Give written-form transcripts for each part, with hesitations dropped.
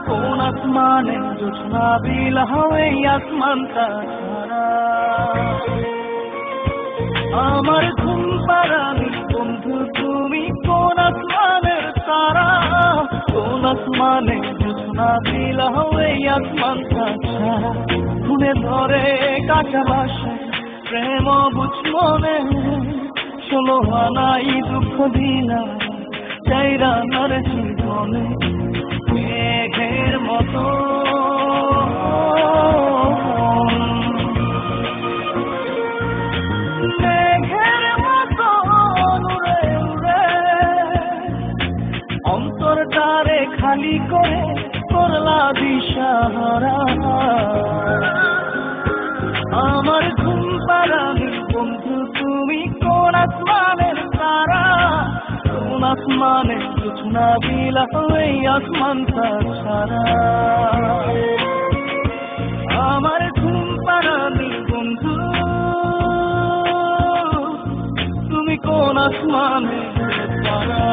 কোন আসমানে জোছনা বিলা এই আসমানটা ছাড়া। আমার ঘুম পাড়ানি বন্ধু তুমি কোন আসমানের তারা, কোন আসমানে জোছনা বিলা এই আসমানটা ছাড়া। মনে ধরে কাঁচা বাসে প্রেম বুঝ মনে, ষোলো আনাই দুঃখ দিনা চাইরা আমার জীবনে। মেঘের মতো মেঘের মতো উড়ে উড়ে অন্তরটারে খালি করে করলা দিশাহারা। আমার ঘুম পাড়ানি বন্ধু তুমি কোন আসমানের তারা, কোন আসমানে জোছনা বিলা এই আসমানটা ছাড়া। আমার ঘুম পাড়ানি বন্ধু তুমি কোন আসমানের তারা।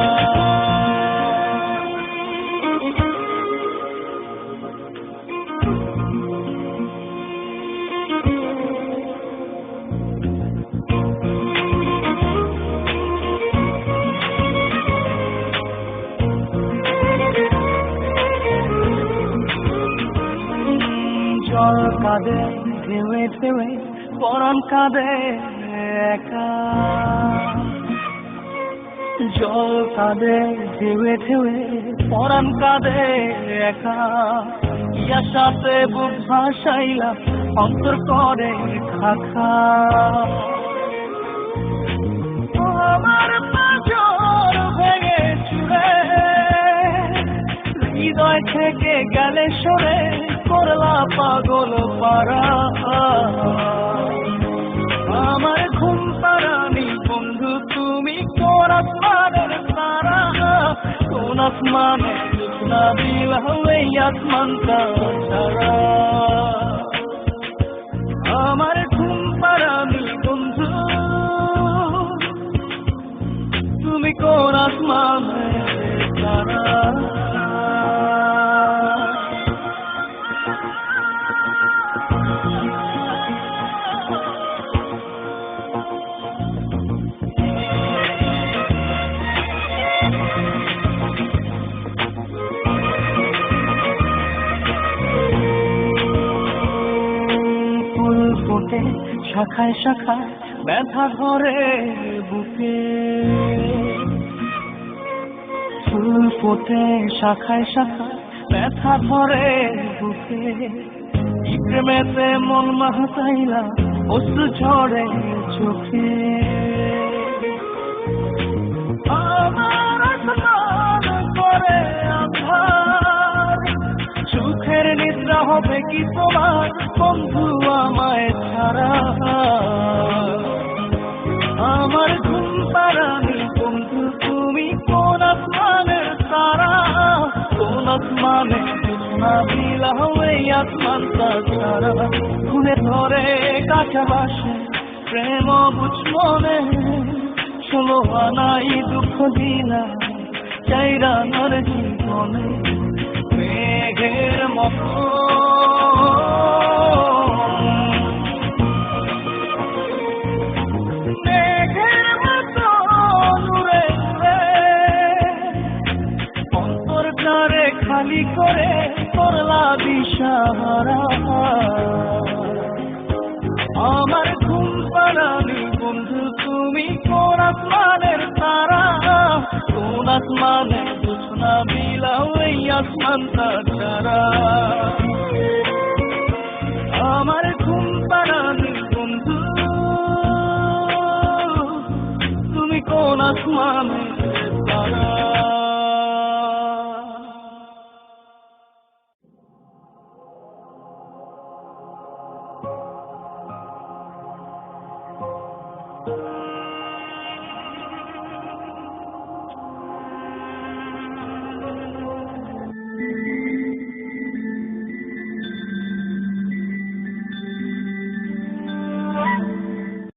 জল কাঁদে ঢেউে ঢেউে পরাণ কাঁদে একা, জল কাঁদে ঢেউে ঢেউে পরাণ কাঁদে একা। ইয়ার সাথে বুক ভাসাইলা অন্তর করে খাখা। আমার পাঁজর ভেঙে চুরে হৃদয় থেকে গেলে সরে করলা পাগল পারা। আমার ঘুম পাড়ানি বন্ধু তুমি কোন আসমানের তারা, কোন আসমানে জোছনা বিলা এই আসমানটা ছাড়া। আমার ঘুম পাড়ানি বন্ধু তুমি কোন আসমানের তারা। শাখায় শাখায় ব্যথা ধরে বুকে, ফুল ফোটে শাখায় শাখায় ব্যথা ধরে বুকে। প্রেমেতে মন মাহাইলা অশ্রু ঝরে চোখে। আমার আসমান করে আঁধার, সুখের নিদ্রা হবে কি তোমার বন্ধু আমায় ছাড়া। আমার ঘুম পাড়ানি বন্ধু তুমি কোন আসমানের তারা, কোন আসমানে জোছনা বিলা এই আসমানটা ছাড়া। মনে ধরে কাঁচা বাসে প্রেম বুঝ মনে, ষোলো আনাই দুঃখ দিনা চাইরা আমার জীবনে। মেঘের মতো মেঘের মতো উড়ে উড়ে অন্তরটারে খালি করে করলা দিশাহারা। আমার ঘুম পাড়ানি বন্ধু তুমি কোন আসমানের তারা, কোন আসমানে জোছনা বিলা এই আসমানটা ছাড়া। আমার ঘুম পাড়ানি বন্ধু তুমি কোন আসমানের তারা।